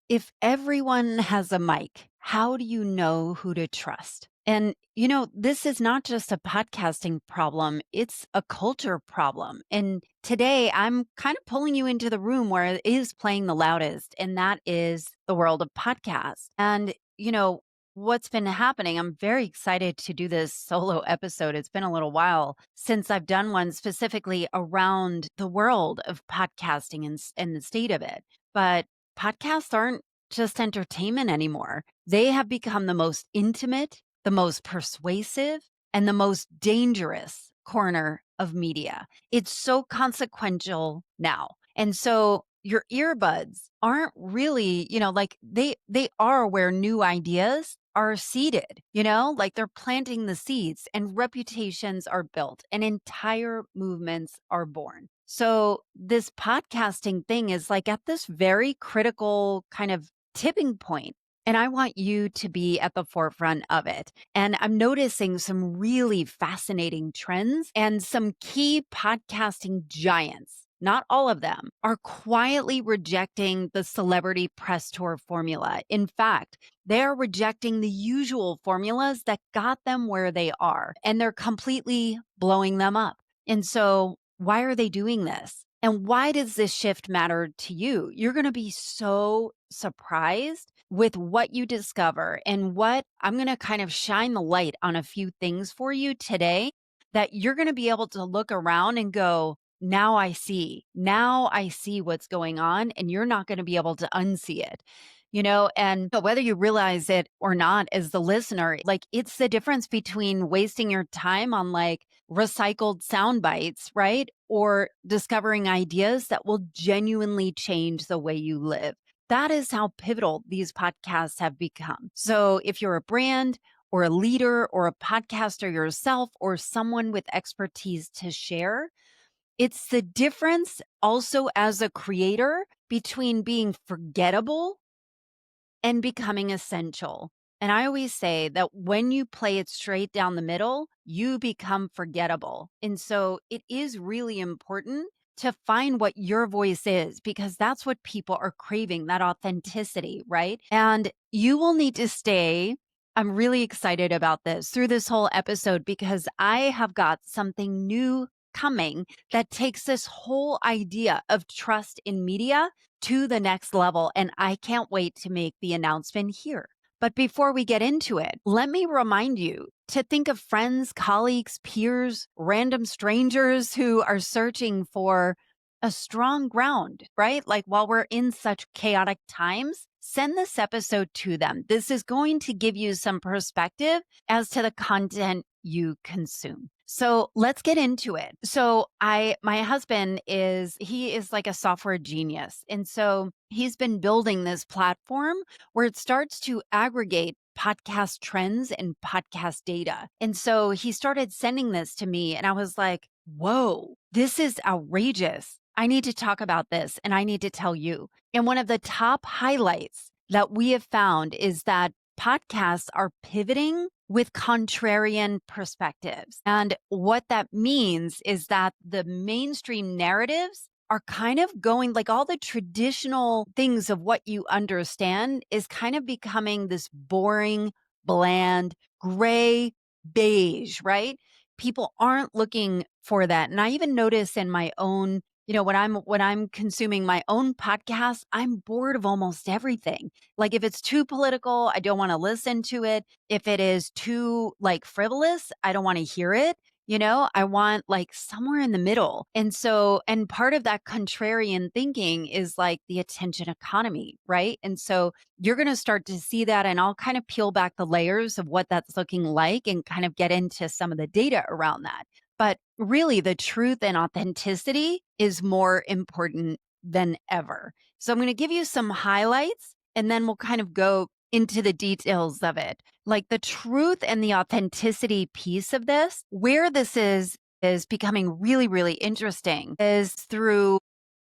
If everyone has a mic, how do you know who to trust? And, this is not just a podcasting problem, it's a culture problem. And today I'm kind of pulling you into the room where it is playing the loudest, and that is the world of podcasts. And, what's been happening, I'm very excited to do this solo episode. It's been a little while since I've done one specifically around the world of podcasting and the state of it. But podcasts aren't just entertainment anymore. They have become the most intimate, the most persuasive, and the most dangerous corner of media. It's so consequential now. And so your earbuds aren't really, like they are where new ideas are seeded, like they're planting the seeds and reputations are built and entire movements are born. So this podcasting thing is like at this very critical kind of tipping point. And I want you to be at the forefront of it. And I'm noticing some really fascinating trends and some key podcasting giants. Not all of them are quietly rejecting the celebrity press tour formula. In fact, they are rejecting the usual formulas that got them where they are, and they're completely blowing them up. And so, why are they doing this? And why does this shift matter to you? You're going to be so surprised with what you discover, and what I'm going to kind of shine the light on a few things for you today that you're going to be able to look around and go, now I see. Now I see what's going on, and you're not going to be able to unsee it. And whether you realize it or not as the listener, like it's the difference between wasting your time on like recycled sound bites, right? Or discovering ideas that will genuinely change the way you live. That is how pivotal these podcasts have become. So if you're a brand or a leader or a podcaster yourself or someone with expertise to share, it's the difference also as a creator between being forgettable and becoming essential. And I always say that when you play it straight down the middle, you become forgettable. And so it is really important to find what your voice is, because that's what people are craving, that authenticity, right? And you will need to stay. I'm really excited about this through this whole episode because I have got something new coming that takes this whole idea of trust in media to the next level. And I can't wait to make the announcement here. But before we get into it, let me remind you to think of friends, colleagues, peers, random strangers who are searching for a strong ground, right? Like while we're in such chaotic times, send this episode to them. This is going to give you some perspective as to the content you consume. So let's get into it. So my husband he is like a software genius. And so he's been building this platform where it starts to aggregate podcast trends and podcast data. And so he started sending this to me and I was like, whoa, this is outrageous. I need to talk about this and I need to tell you. And one of the top highlights that we have found is that podcasts are pivoting with contrarian perspectives. And what that means is that the mainstream narratives are kind of going like all the traditional things of what you understand is kind of becoming this boring, bland, gray, beige, right? People aren't looking for that. And I even notice in my own, when I'm consuming my own podcast, I'm bored of almost everything. Like if it's too political, I don't want to listen to it. If it is too like frivolous, I don't want to hear it. I want like somewhere in the middle. And part of that contrarian thinking is like the attention economy, right? And so you're going to start to see that, and I'll kind of peel back the layers of what that's looking like and kind of get into some of the data around that. But really, the truth and authenticity is more important than ever. So I'm going to give you some highlights and then we'll kind of go into the details of it. Like the truth and the authenticity piece of this, where this is becoming really, really interesting is through.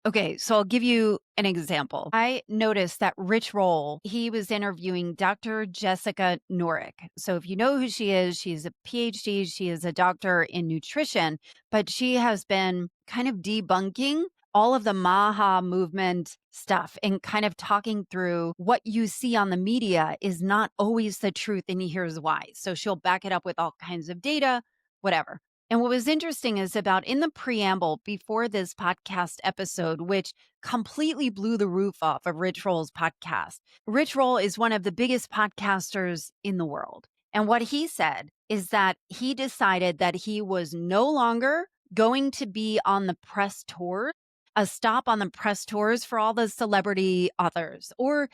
Okay, so I'll give you an example. I noticed that Rich Roll, he was interviewing Dr. Jessica Norick. So if you know who she is, she's a PhD, she is a doctor in nutrition, but she has been kind of debunking all of the Maha movement stuff and kind of talking through what you see on the media is not always the truth. And here's why. So she'll back it up with all kinds of data, whatever. And what was interesting is about in the preamble before this podcast episode, which completely blew the roof off of Rich Roll's podcast. Rich Roll is one of the biggest podcasters in the world. And what he said is that he decided that he was no longer going to be on the press tour, a stop on the press tours for all the celebrity authors or,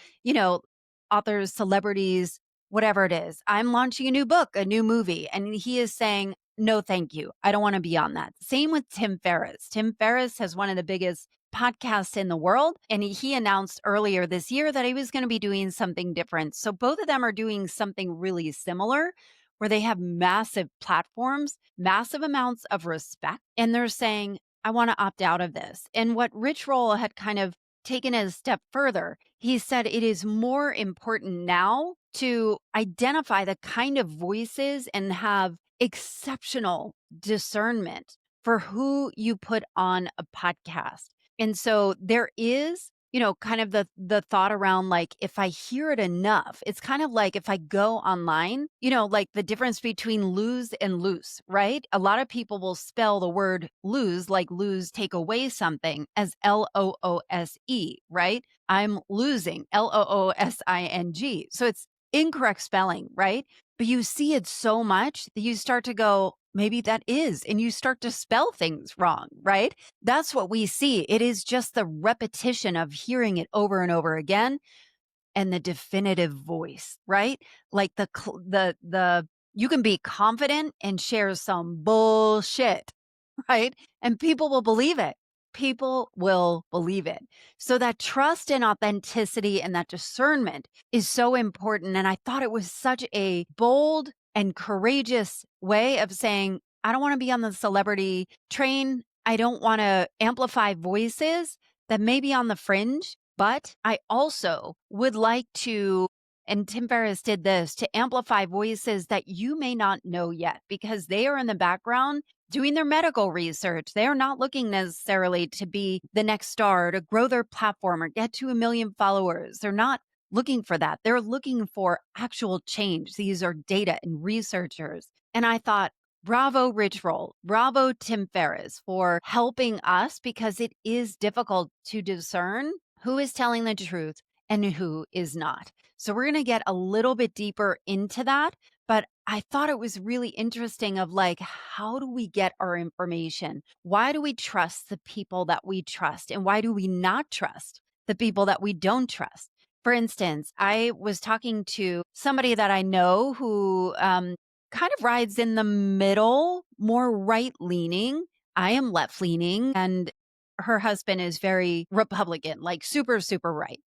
authors, celebrities, whatever it is. I'm launching a new book, a new movie. And he is saying, no, thank you. I don't want to be on that. Same with Tim Ferriss. Tim Ferriss has one of the biggest podcasts in the world. And he announced earlier this year that he was going to be doing something different. So both of them are doing something really similar where they have massive platforms, massive amounts of respect. And they're saying, I want to opt out of this. And what Rich Roll had kind of taken it a step further, he said it is more important now to identify the kind of voices and have exceptional discernment for who you put on a podcast. And so there is, kind of the thought around like if I hear it enough, it's kind of like if I go online, like the difference between lose and loose, right? A lot of people will spell the word lose, like lose, take away something as LOOSE, right? I'm losing, LOOSING. So it's incorrect spelling, right? But you see it so much that you start to go, maybe that is, and you start to spell things wrong, right? That's what we see. It is just the repetition of hearing it over and over again and the definitive voice, right? Like the you can be confident and share some bullshit, right? And people will believe it. People will believe it. So that trust and authenticity and that discernment is so important. And I thought it was such a bold and courageous way of saying, I don't want to be on the celebrity train. I don't want to amplify voices that may be on the fringe, but I also would like to, and Tim Ferriss did this, to amplify voices that you may not know yet because they are in the background doing their medical research. They are not looking necessarily to be the next star, to grow their platform or get to 1 million followers. They're not looking for that. They're looking for actual change. These are data and researchers. And I thought, bravo, Rich Roll. Bravo, Tim Ferriss, for helping us because it is difficult to discern who is telling the truth and who is not. So we're going to get a little bit deeper into that. But I thought it was really interesting of like, how do we get our information? Why do we trust the people that we trust? And why do we not trust the people that we don't trust? For instance, I was talking to somebody that I know who kind of rides in the middle, more right leaning. I am left leaning, and her husband is very Republican, like super, super right.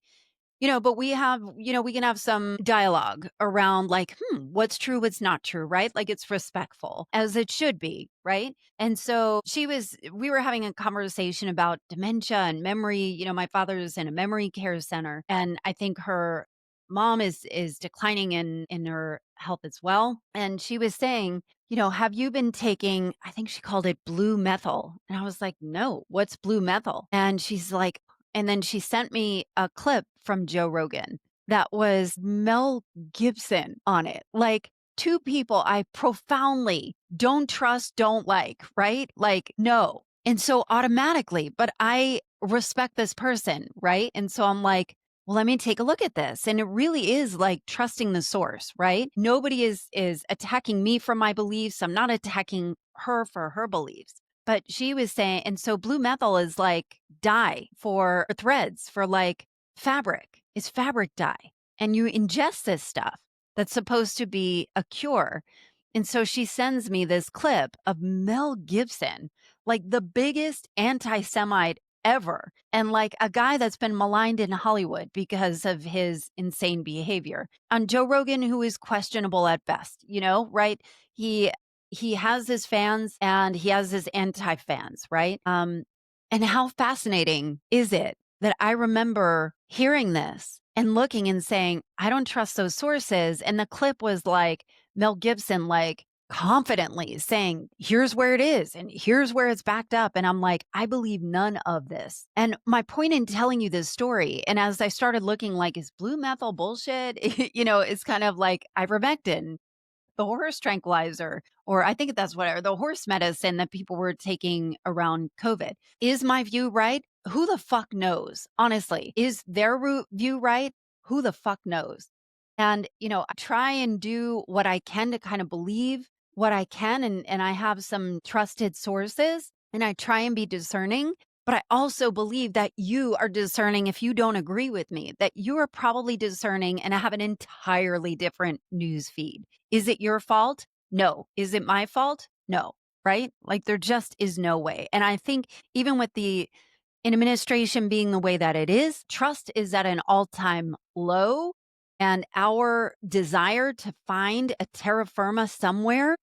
But we have, we can have some dialogue around like, what's true, what's not true, right? Like it's respectful as it should be, right? And so we were having a conversation about dementia and memory. My father's in a memory care center, and I think her mom is declining in her health as well. And she was saying, have you been taking, I think she called it blue methyl. And I was like, no, what's blue methyl? And she's like, and then she sent me a clip from Joe Rogan that was Mel Gibson on it. Like two people I profoundly don't trust, don't like, right? Like, no. And so automatically, but I respect this person, right? And so I'm like, well, let me take a look at this. And it really is like trusting the source, right? Nobody is attacking me for my beliefs. I'm not attacking her for her beliefs. But she was saying, and so blue methyl is like dye for threads for like fabric. It's fabric dye. And you ingest this stuff that's supposed to be a cure. And so she sends me this clip of Mel Gibson, like the biggest anti-Semite ever. And like a guy that's been maligned in Hollywood because of his insane behavior. On Joe Rogan, who is questionable at best, right? He has his fans and he has his anti-fans, right? And how fascinating is it that I remember hearing this and looking and saying, I don't trust those sources. And the clip was like Mel Gibson, like confidently saying, here's where it is and here's where it's backed up. And I'm like, I believe none of this. And my point in telling you this story, and as I started looking like, is blue methyl bullshit? It's kind of like ivermectin, the horse tranquilizer, or I think that's whatever, the horse medicine that people were taking around COVID. Is my view right? Who the fuck knows? Honestly, is their view right? Who the fuck knows? And, I try and do what I can to kind of believe what I can. And I have some trusted sources and I try and be discerning. But I also believe that you are discerning if you don't agree with me, that you are probably discerning and have an entirely different news feed. Is it your fault? No. Is it my fault? No. Right? Like there just is no way. And I think even with the administration being the way that it is, trust is at an all-time low. And our desire to find a terra firma somewhere,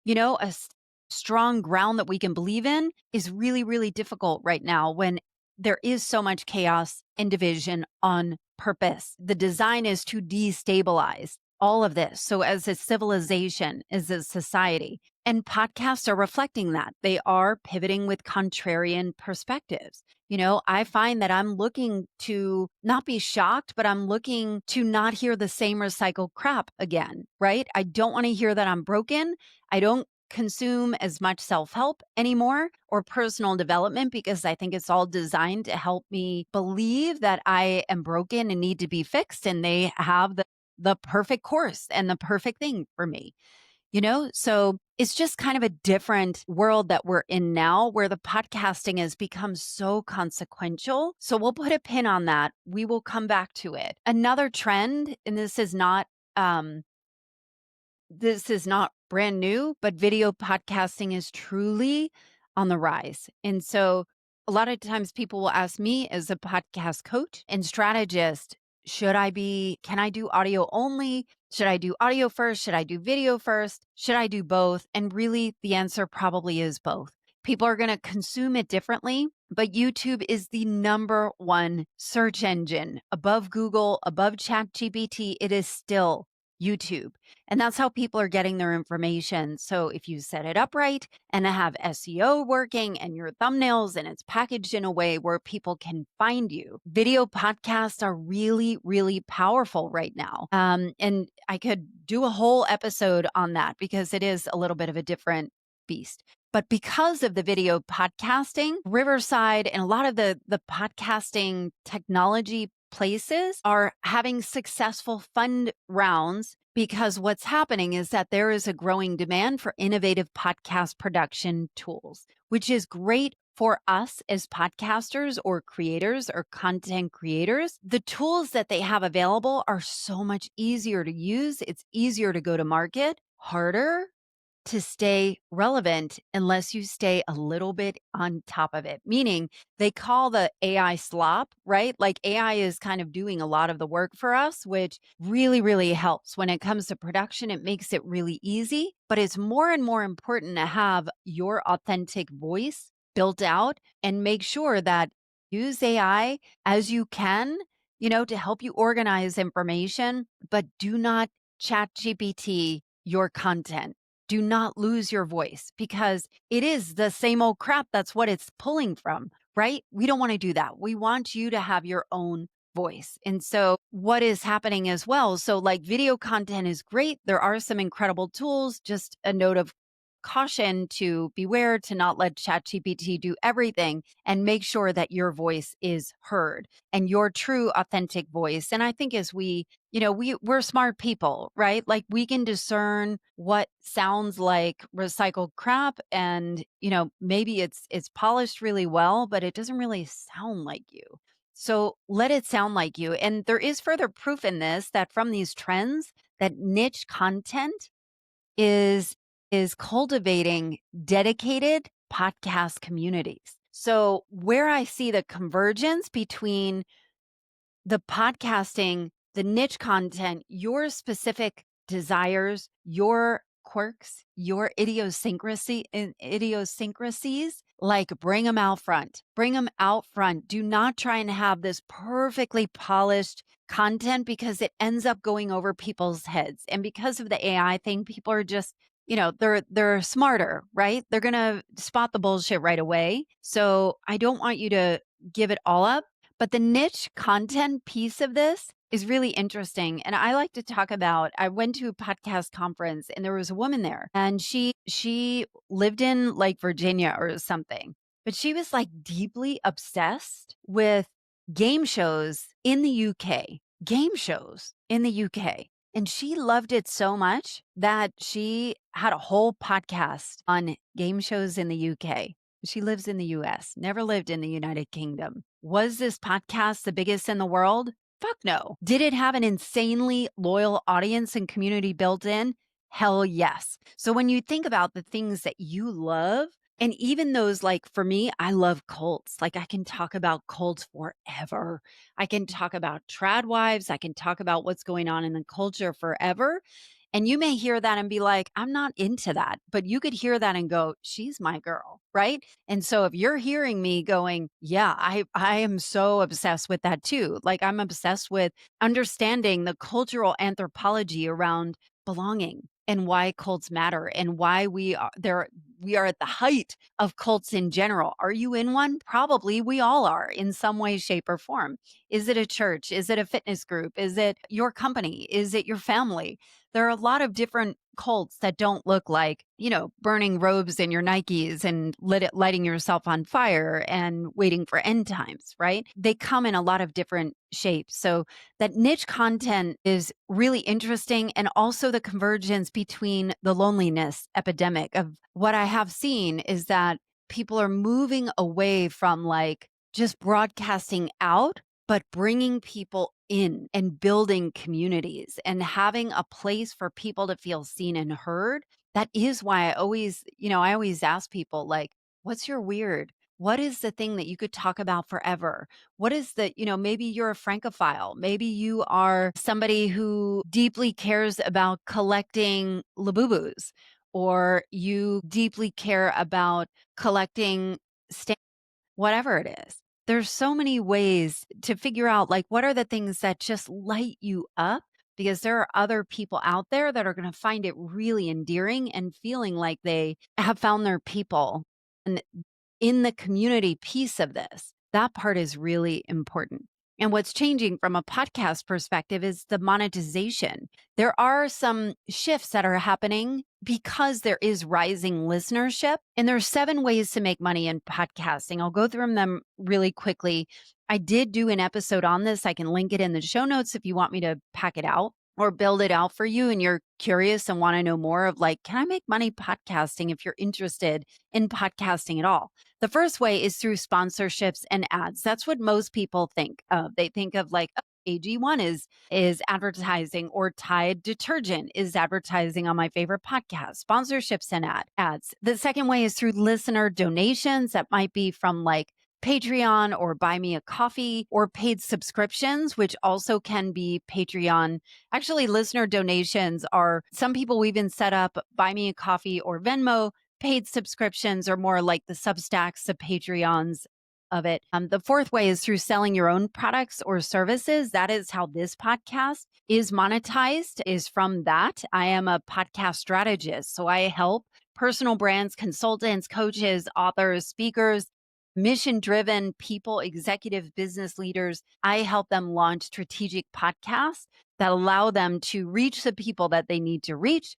strong ground that we can believe in is really, really difficult right now when there is so much chaos and division on purpose. The design is to destabilize all of this. So as a civilization, as a society, and podcasts are reflecting that. They are pivoting with contrarian perspectives. I find that I'm looking to not be shocked, but I'm looking to not hear the same recycled crap again, right? I don't want to hear that I'm broken. I don't consume as much self-help anymore or personal development because I think it's all designed to help me believe that I am broken and need to be fixed and they have the perfect course and the perfect thing for me. So it's just kind of a different world that we're in now where the podcasting has become so consequential. So we'll put a pin on that. We will come back to it. Another trend, and this is not brand new, but video podcasting is truly on the rise. And so a lot of times people will ask me as a podcast coach and strategist, can I do audio only? Should I do audio first? Should I do video first? Should I do both? And really the answer probably is both. People are going to consume it differently, but YouTube is the number one search engine above Google, above ChatGPT. It is still YouTube. And that's how people are getting their information. So if you set it up right and have SEO working and your thumbnails and it's packaged in a way where people can find you, video podcasts are really, really powerful right now. And I could do a whole episode on that because it is a little bit of a different beast. But because of the video podcasting, Riverside and a lot of the podcasting technology places are having successful fund rounds because what's happening is that there is a growing demand for innovative podcast production tools, which is great for us as podcasters or creators or content creators. The tools that they have available are so much easier to use. It's easier to go to market, harder to stay relevant unless you stay a little bit on top of it. Meaning they call the AI slop, right? Like AI is kind of doing a lot of the work for us, which really, really helps when it comes to production. It makes it really easy, but it's more and more important to have your authentic voice built out and make sure that use AI as you can, to help you organize information, but do not chat GPT your content. Do not lose your voice because it is the same old crap. That's what it's pulling from, right? We don't want to do that. We want you to have your own voice. And so what is happening as well? So like video content is great. There are some incredible tools, just a note of caution to beware to not let ChatGPT do everything and make sure that your voice is heard and your true authentic voice. And I think as we're smart people, right? Like we can discern what sounds like recycled crap and, maybe it's polished really well, but it doesn't really sound like you. So let it sound like you. And there is further proof in this that from these trends that niche content is cultivating dedicated podcast communities. So where I see the convergence between the podcasting, the niche content, your specific desires, your quirks, your idiosyncrasies, like bring them out front. Bring them out front. Do not try and have this perfectly polished content because it ends up going over people's heads. And because of the AI thing, people are just they're smarter, right? They're going to spot the bullshit right away. So I don't want you to give it all up, but the niche content piece of this is really interesting. And I like to talk about, I went to a podcast conference and there was a woman there and she lived in like Virginia or something, but she was like deeply obsessed with game shows in the UK, game shows in the UK. And she loved it so much that she had a whole podcast on game shows in the UK. She lives in the US, never lived in the United Kingdom. Was this podcast the biggest in the world? Fuck no. Did it have an insanely loyal audience and community built in? Hell yes. So when you think about the things that you love, and even those, like for me, I love cults. Like I can talk about cults forever. I can talk about trad wives. I can talk about what's going on in the culture forever. And you may hear that and be like, I'm not into that. But you could hear that and go, she's my girl. Right. And so if you're hearing me going, yeah, I am so obsessed with that too. Like I'm obsessed with understanding the cultural anthropology around belonging and why cults matter and why we are at the height of cults in general. Are you in one? Probably we all are in some way, shape, or form. Is it a church? Is it a fitness group? Is it your company? Is it your family? There are a lot of different cults that don't look like, burning robes in your Nikes and lighting yourself on fire and waiting for end times, right? They come in a lot of different shapes. So that niche content is really interesting. And also the convergence between the loneliness epidemic of what I have seen is that people are moving away from like just broadcasting out, but bringing people in and building communities and having a place for people to feel seen and heard. That is why I always ask people like, what's your weird? What is the thing that you could talk about forever? What is maybe you're a Francophile. Maybe you are somebody who deeply cares about collecting Labubus, or you deeply care about collecting stamps, whatever it is. There's so many ways to figure out like what are the things that just light you up, because there are other people out there that are going to find it really endearing and feeling like they have found their people. And in the community piece of this, that part is really important. And what's changing from a podcast perspective is the monetization. There are some shifts that are happening because there is rising listenership. And there are 7 ways to make money in podcasting. I'll go through them really quickly. I did do an episode on this. I can link it in the show notes if you want me to pack it out or build it out for you and you're curious and want to know more of like, can I make money podcasting if you're interested in podcasting at all? The first way is through sponsorships and ads. That's what most people think of. They think of like, oh, AG1 is advertising, or Tide detergent is advertising on my favorite podcast. Sponsorships and ads. The second way is through listener donations. That might be from like Patreon or Buy Me a Coffee, or paid subscriptions, which also can be Patreon. Actually, listener donations are, some people even set up Buy Me a Coffee or Venmo. Paid subscriptions are more like the Substacks, the Patreons of it. The fourth way is through selling your own products or services. That is how this podcast is monetized, is from that. I am a podcast strategist. So I help personal brands, consultants, coaches, authors, speakers, mission-driven people, executive business leaders. I help them launch strategic podcasts that allow them to reach the people that they need to reach,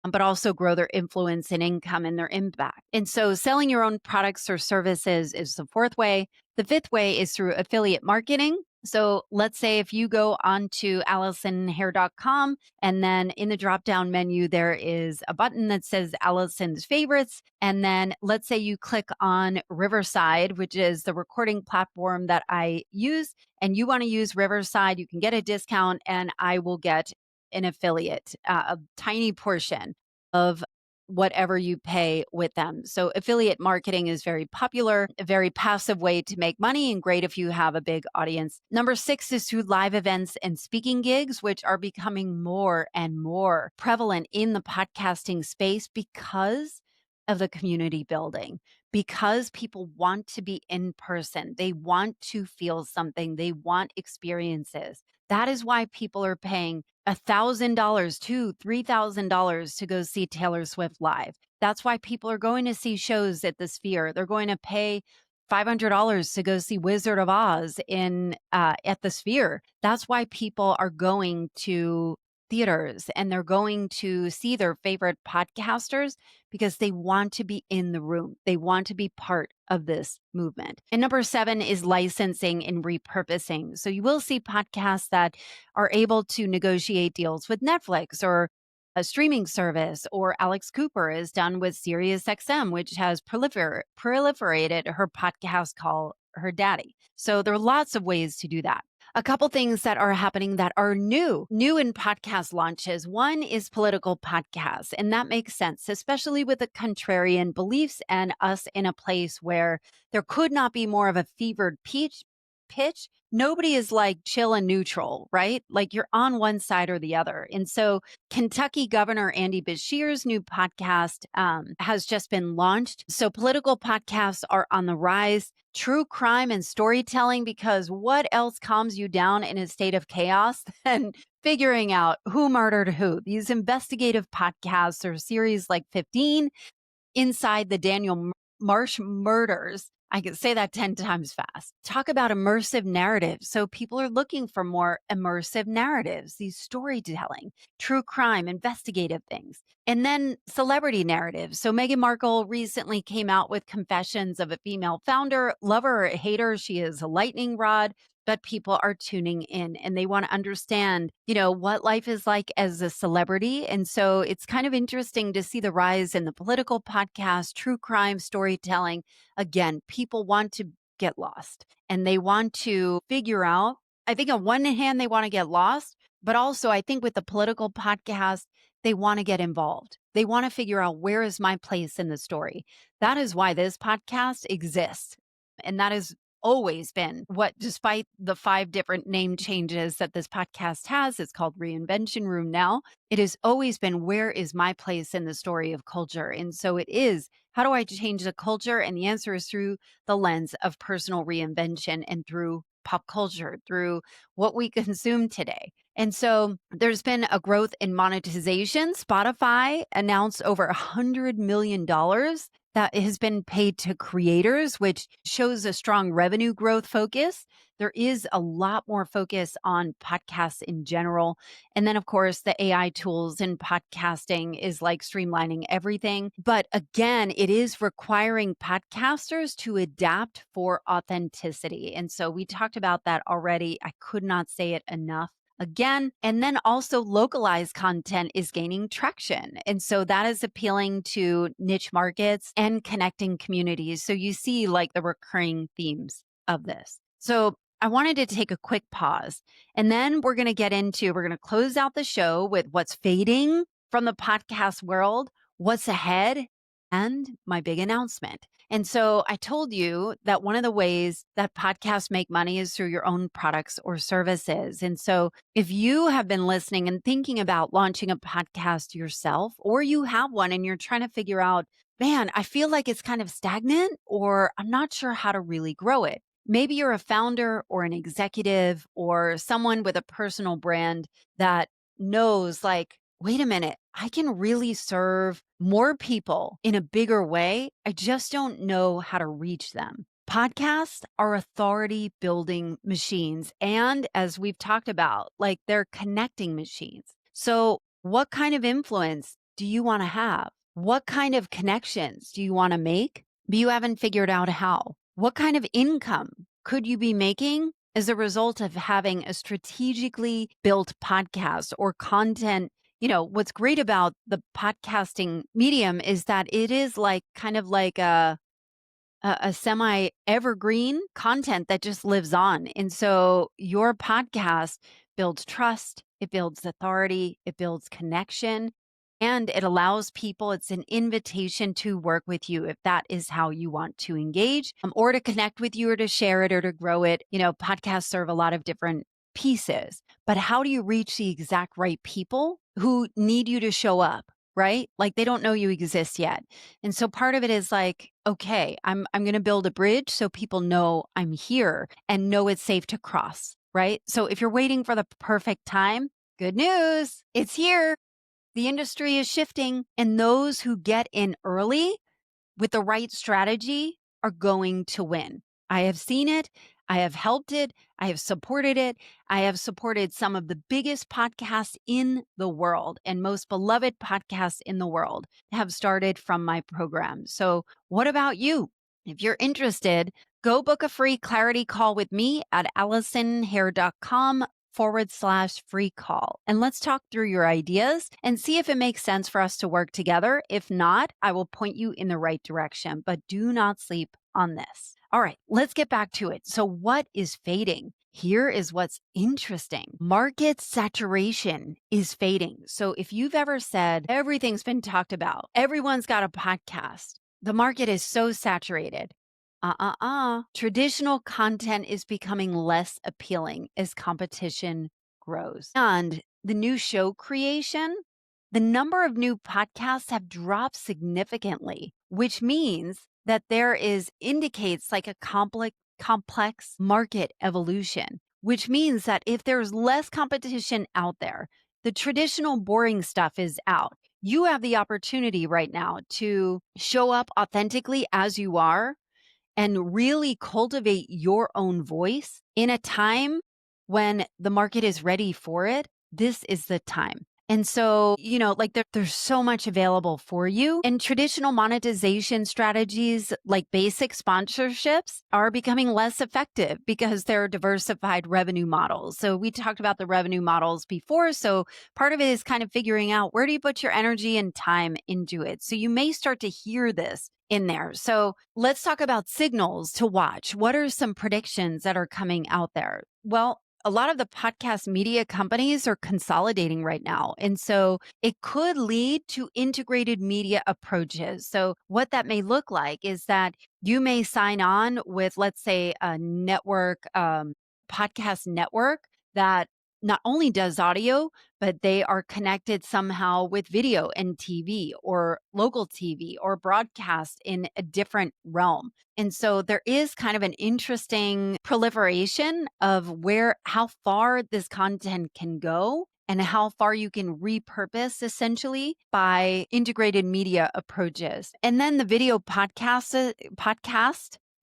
but also grow their influence and income and their impact. And so selling your own products or services is the fourth way. The fifth way is through affiliate marketing. So let's say if you go onto AllisonHair.com, and then in the drop-down menu, there is a button that says Allison's Favorites. And then let's say you click on Riverside, which is the recording platform that I use, and you want to use Riverside, you can get a discount and I will get an affiliate, a tiny portion of whatever you pay with them. So affiliate marketing is very popular, a very passive way to make money, and great if you have a big audience. Number 6 is through live events and speaking gigs, which are becoming more and more prevalent in the podcasting space because of the community building, because people want to be in person. They want to feel something. They want experiences. That is why people are paying $1,000 to $3,000 to go see Taylor Swift live. That's why people are going to see shows at the Sphere. They're going to pay $500 to go see Wizard of Oz in at the Sphere. That's why people are going to theaters and they're going to see their favorite podcasters because they want to be in the room. They want to be part of this movement. And number 7 is licensing and repurposing. So you will see podcasts that are able to negotiate deals with Netflix or a streaming service, or Alex Cooper is done with SiriusXM, which has proliferated her podcast called Her Daddy. So there are lots of ways to do that. A couple things that are happening that are new in podcast launches. One is political podcasts, and that makes sense, especially with the contrarian beliefs and us in a place where there could not be more of a fevered pitch. Nobody is like chill and neutral, right? Like you're on one side or the other. And so Kentucky Governor Andy Beshear's new podcast has just been launched. So political podcasts are on the rise. True crime and storytelling, because what else calms you down in a state of chaos than figuring out who murdered who? These investigative podcasts or series like 15, Inside the Daniel Marsh Murders. I could say that 10 times fast. Talk about immersive narratives. So people are looking for more immersive narratives, these storytelling, true crime, investigative things. And then celebrity narratives. So Meghan Markle recently came out with confessions of a female founder. Lover or hater, she is a lightning rod. But people are tuning in and they want to understand, what life is like as a celebrity. And so it's kind of interesting to see the rise in the political podcast, true crime storytelling. Again, people want to get lost and they want to figure out. I think on one hand, they want to get lost, but also I think with the political podcast, they want to get involved. They want to figure out, where is my place in the story? That is why this podcast exists. And that is always been what, despite the 5 different name changes that this podcast has, it's called Reinvention Room now. It has always been, where is my place in the story of culture? And so it is, how do I change the culture? And the answer is through the lens of personal reinvention and through pop culture, through what we consume today. And so there's been a growth in monetization. Spotify announced over $100 million that has been paid to creators, which shows a strong revenue growth focus. There is a lot more focus on podcasts in general. And then, of course, the AI tools in podcasting is like streamlining everything. But again, it is requiring podcasters to adapt for authenticity. And so we talked about that already. I could not say it enough. Again, and then also localized content is gaining traction. And so that is appealing to niche markets and connecting communities. So you see like the recurring themes of this. So I wanted to take a quick pause and then we're going to close out the show with what's fading from the podcast world, what's ahead, and my big announcement. And so I told you that one of the ways that podcasts make money is through your own products or services. And so if you have been listening and thinking about launching a podcast yourself, or you have one and you're trying to figure out, man, I feel like it's kind of stagnant, or I'm not sure how to really grow it. Maybe you're a founder or an executive or someone with a personal brand that knows, like, wait a minute, I can really serve more people in a bigger way. I just don't know how to reach them. Podcasts are authority building machines. And as we've talked about, like, they're connecting machines. So what kind of influence do you want to have? What kind of connections do you want to make, but you haven't figured out how? What kind of income could you be making as a result of having a strategically built podcast or content? What's great about the podcasting medium is that it is like kind of like a semi evergreen content that just lives on. And so your podcast builds trust, it builds authority, it builds connection, and it allows people, it's an invitation to work with you if that is how you want to engage, or to connect with you, or to share it, or to grow it. Podcasts serve a lot of different pieces, but how do you reach the exact right people who need you to show up? right? Like they don't know you exist yet. And so part of it is like, okay, I'm going to build a bridge so people know I'm here and know it's safe to cross, right? So if you're waiting for the perfect time, good news, it's here. The industry is shifting, and those who get in early with the right strategy are going to win. I have seen it. I have helped it. I have supported it. I have supported some of the biggest podcasts in the world and most beloved podcasts in the world have started from my program. So, what about you? If you're interested, go book a free clarity call with me at allisonhair.com/free call. And let's talk through your ideas and see if it makes sense for us to work together. If not, I will point you in the right direction, but do not sleep on this. All right, let's get back to it. So, what is fading? Here is what's interesting. Market saturation is fading. So, if you've ever said everything's been talked about, everyone's got a podcast, the market is so saturated. Traditional content is becoming less appealing as competition grows. And the new show creation, the number of new podcasts have dropped significantly, which means that there is indicates like a complex market evolution, which means that if there's less competition out there, the traditional boring stuff is out. You have the opportunity right now to show up authentically as you are and really cultivate your own voice in a time when the market is ready for it. This is the time. And so, like there's so much available for you. And traditional monetization strategies like basic sponsorships are becoming less effective because they're diversified revenue models. So we talked about the revenue models before. So part of it is kind of figuring out where do you put your energy and time into it. So you may start to hear this in there. So let's talk about signals to watch. What are some predictions that are coming out there? Well, a lot of the podcast media companies are consolidating right now. And so it could lead to integrated media approaches. So, what that may look like is that you may sign on with, let's say, a network, podcast network that not only does audio, but they are connected somehow with video and TV or local TV or broadcast in a different realm. And so there is kind of an interesting proliferation of how far this content can go and how far you can repurpose essentially by integrated media approaches. And then the video podcast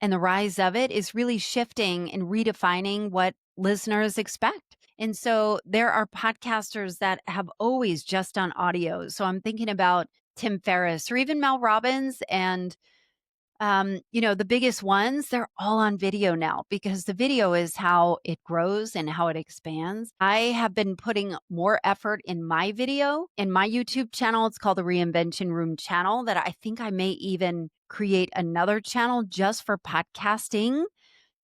and the rise of it is really shifting and redefining what listeners expect. And so there are podcasters that have always just done audio. So I'm thinking about Tim Ferriss or even Mel Robbins and the biggest ones, they're all on video now because the video is how it grows and how it expands. I have been putting more effort in my video in my YouTube channel. It's called the Reinvention Room channel that I think I may even create another channel just for podcasting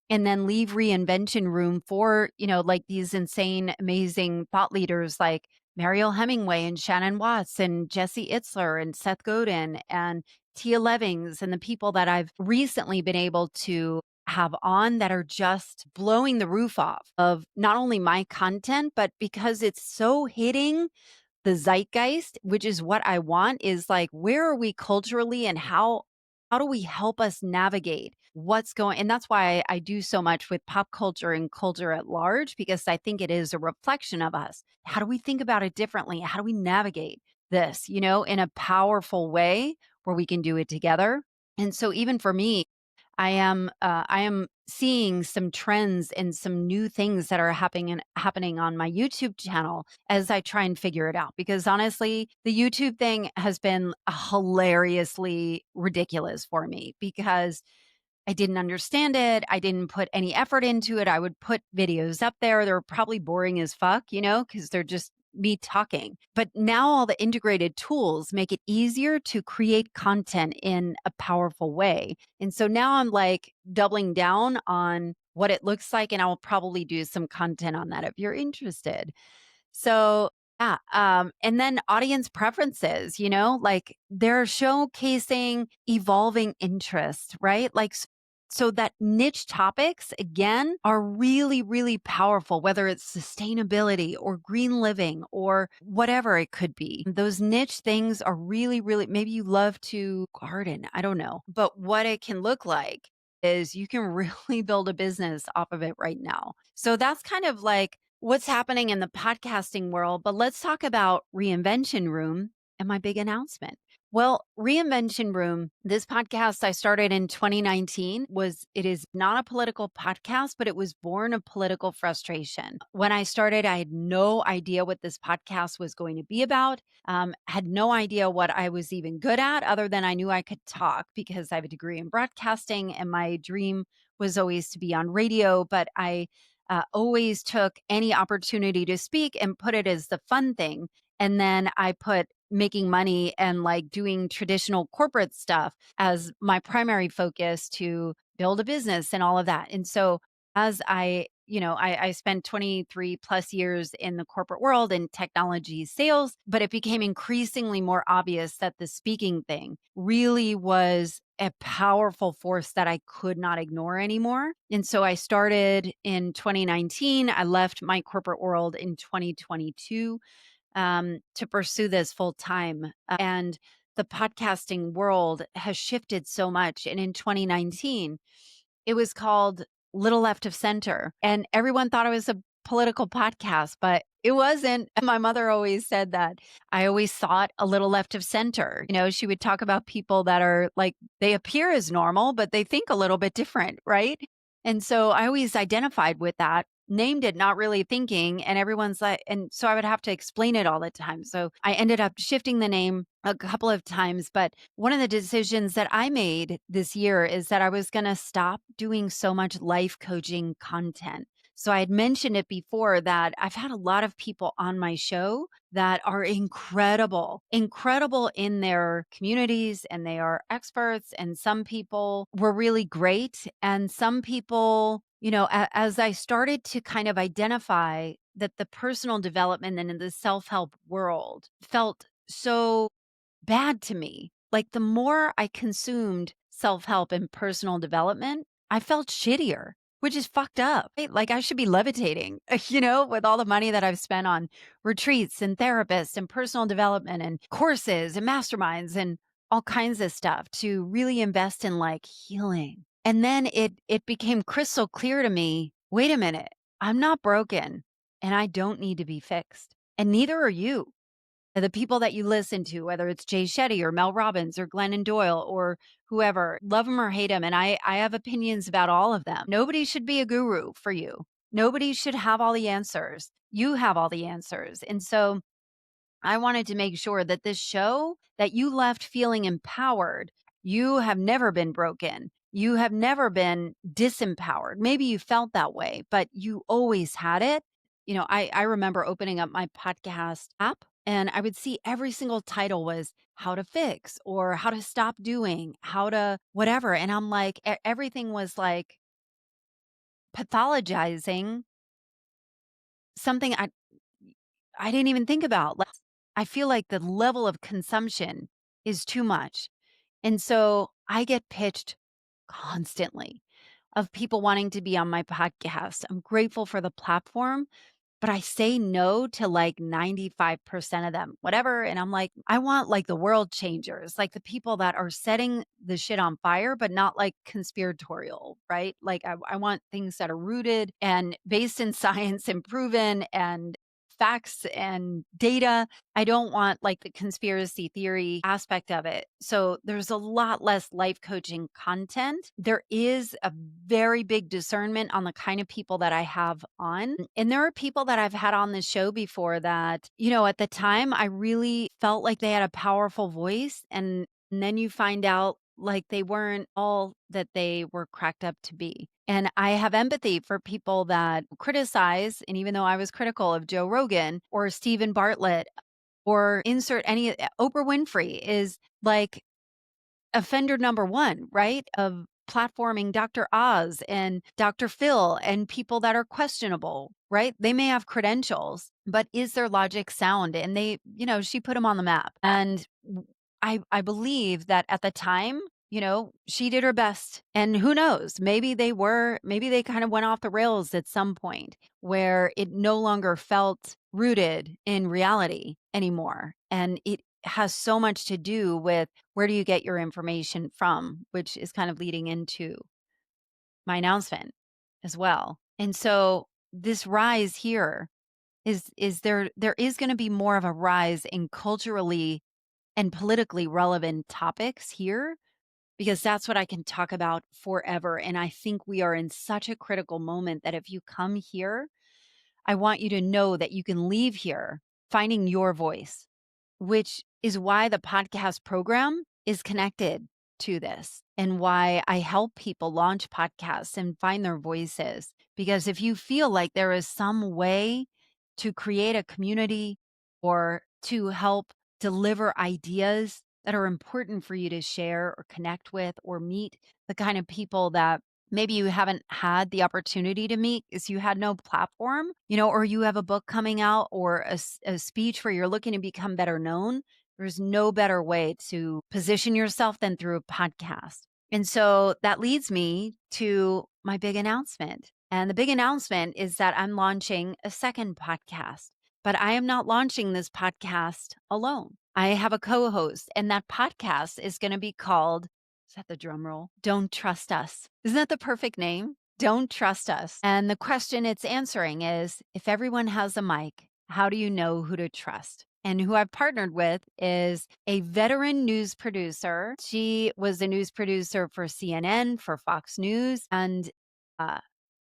and then leave reinvention room for, like these insane, amazing thought leaders like Mariel Hemingway and Shannon Watts and Jesse Itzler and Seth Godin and Tia Levings and the people that I've recently been able to have on that are just blowing the roof off of not only my content, but because it's so hitting the zeitgeist, which is what I want, is like, where are we culturally and how do we help us navigate what's going? And that's why I do so much with pop culture and culture at large, because I think it is a reflection of us. How do we think about it differently? How do we navigate this, in a powerful way where we can do it together? And so even for me, I am seeing some trends and some new things that are happening on my YouTube channel as I try and figure it out. Because honestly, the YouTube thing has been hilariously ridiculous for me because I didn't understand it. I didn't put any effort into it. I would put videos up there. They're probably boring as fuck, because they're just me talking. But now all the integrated tools make it easier to create content in a powerful way. And so now I'm like doubling down on what it looks like, and I'll probably do some content on that if you're interested. So, yeah. And then audience preferences, like they're showcasing evolving interests, right? Like So that niche topics, again, are really, really powerful, whether it's sustainability or green living or whatever it could be. Those niche things are really, really, maybe you love to garden. I don't know. But what it can look like is you can really build a business off of it right now. So that's kind of like what's happening in the podcasting world. But let's talk about Reinvention Room and my big announcement. Well, Reinvention Room, this podcast I started in 2019 it is not a political podcast, but it was born of political frustration. When I started, I had no idea what this podcast was going to be about. Had no idea what I was even good at other than I knew I could talk because I have a degree in broadcasting and my dream was always to be on radio, but I always took any opportunity to speak and put it as the fun thing. And then I put making money and like doing traditional corporate stuff as my primary focus to build a business and all of that. And so as I spent 23 plus years in the corporate world in technology sales, but it became increasingly more obvious that the speaking thing really was a powerful force that I could not ignore anymore. And so I started in 2019. I left my corporate world in 2022 to pursue this full time. And the podcasting world has shifted so much. And in 2019, it was called Little Left of Center. And everyone thought it was a political podcast, but it wasn't. And my mother always said that I always thought a little left of center. She would talk about people that are like, they appear as normal, but they think a little bit different, right? And so I always identified with that, named it, not really thinking. And everyone's like, and so I would have to explain it all the time. So I ended up shifting the name a couple of times. But one of the decisions that I made this year is that I was going to stop doing so much life coaching content. So I had mentioned it before that I've had a lot of people on my show that are incredible, incredible in their communities and they are experts. And some people were really great. And some people, as I started to kind of identify that the personal development and in the self help world felt so bad to me. Like the more I consumed self help and personal development, I felt shittier, which is fucked up. Right? Like I should be levitating, with all the money that I've spent on retreats and therapists and personal development and courses and masterminds and all kinds of stuff to really invest in like healing. And then it became crystal clear to me, wait a minute, I'm not broken and I don't need to be fixed. And neither are you. The people that you listen to, whether it's Jay Shetty or Mel Robbins or Glennon Doyle or whoever, love them or hate them. And I have opinions about all of them. Nobody should be a guru for you. Nobody should have all the answers. You have all the answers. And so I wanted to make sure that this show that you left feeling empowered, you have never been broken. You have never been disempowered. Maybe you felt that way, but you always had it. I remember opening up my podcast app and I would see every single title was how to fix or how to stop doing, how to whatever. And I'm like, everything was like pathologizing something I didn't even think about. Like, I feel like the level of consumption is too much. And so I get pitched constantly of people wanting to be on my podcast. I'm grateful for the platform, but I say no to like 95% of them, whatever. And I'm like, I want like the world changers, like the people that are setting the shit on fire, but not like conspiratorial, right? Like I want things that are rooted and based in science and proven and facts and data. I don't want like the conspiracy theory aspect of it. So there's a lot less life coaching content. There is a very big discernment on the kind of people that I have on. And there are people that I've had on the show before that, at the time I really felt like they had a powerful voice. And then you find out like they weren't all that they were cracked up to be. And I have empathy for people that criticize. And even though I was critical of Joe Rogan or Stephen Bartlett or insert any, Oprah Winfrey is like offender number one, right? Of platforming Dr. Oz and Dr. Phil and people that are questionable, right? They may have credentials, but is their logic sound? And she put them on the map. And I believe that at the time, she did her best. And who knows? Maybe they kind of went off the rails at some point where it no longer felt rooted in reality anymore. And it has so much to do with where do you get your information from, which is kind of leading into my announcement as well. And so this rise here is there is going to be more of a rise in culturally and politically relevant topics here because that's what I can talk about forever. And I think we are in such a critical moment that if you come here, I want you to know that you can leave here finding your voice, which is why the podcast program is connected to this and why I help people launch podcasts and find their voices. Because if you feel like there is some way to create a community or to help deliver ideas that are important for you to share or connect with or meet the kind of people that maybe you haven't had the opportunity to meet because you had no platform, or you have a book coming out or a speech where you're looking to become better known. There's no better way to position yourself than through a podcast. And so that leads me to my big announcement. And the big announcement is that I'm launching a second podcast, but I am not launching this podcast alone. I have a co host, and that podcast is going to be called, is that the drum roll? Don't Trust Us. Isn't that the perfect name? Don't Trust Us. And the question it's answering is if everyone has a mic, how do you know who to trust? And who I've partnered with is a veteran news producer. She was a news producer for CNN, for Fox News, and uh,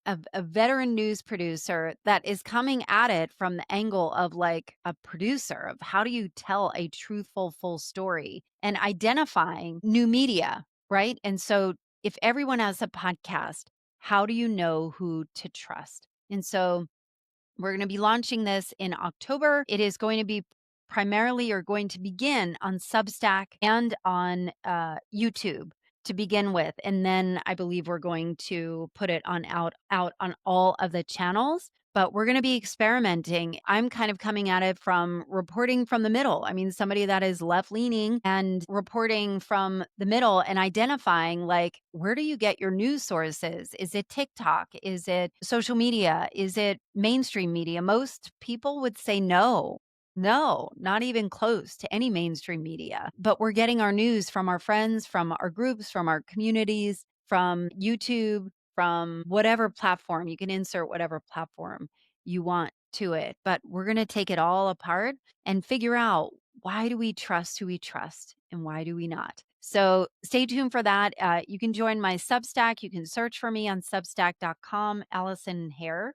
a veteran news producer that is coming at it from the angle of like a producer of how do you tell a truthful, full story and identifying new media, right? And so if everyone has a podcast, how do you know who to trust? And so we're going to be launching this in October. It is going to be primarily or going to begin on Substack and on YouTube to begin with. And then I believe we're going to put it on out on all of the channels. But we're going to be experimenting. I'm kind of coming at it from reporting from the middle. I mean, somebody that is left leaning and reporting from the middle and identifying like, where do you get your news sources? Is it TikTok? Is it social media? Is it mainstream media? Most people would say no. No, not even close to any mainstream media. But we're getting our news from our friends, from our groups, from our communities, from YouTube, from whatever platform. You can insert whatever platform you want to it. But we're going to take it all apart and figure out why do we trust who we trust and why do we not? So stay tuned for that. You can join my Substack. You can search for me on substack.com, Allison Hare,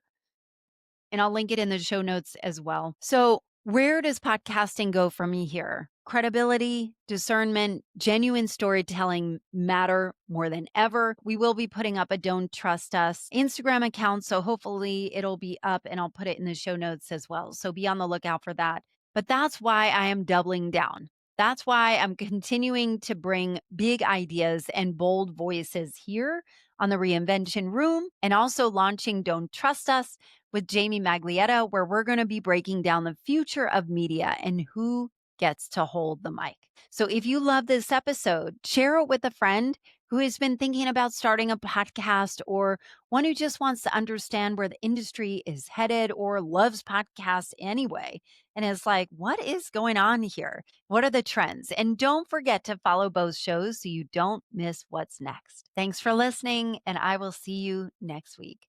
and I'll link it in the show notes as well. So where does podcasting go for me here? Credibility, discernment, genuine storytelling matter more than ever. We will be putting up a Don't Trust Us Instagram account. So hopefully it'll be up and I'll put it in the show notes as well. So be on the lookout for that. But that's why I am doubling down. That's why I'm continuing to bring big ideas and bold voices here on the Reinvention Room and also launching Don't Trust Us with Jamie Maglietta, where we're going to be breaking down the future of media and who gets to hold the mic. So if you love this episode, share it with a friend who has been thinking about starting a podcast or one who just wants to understand where the industry is headed or loves podcasts anyway. And is like, what is going on here? What are the trends? And don't forget to follow both shows so you don't miss what's next. Thanks for listening, and I will see you next week.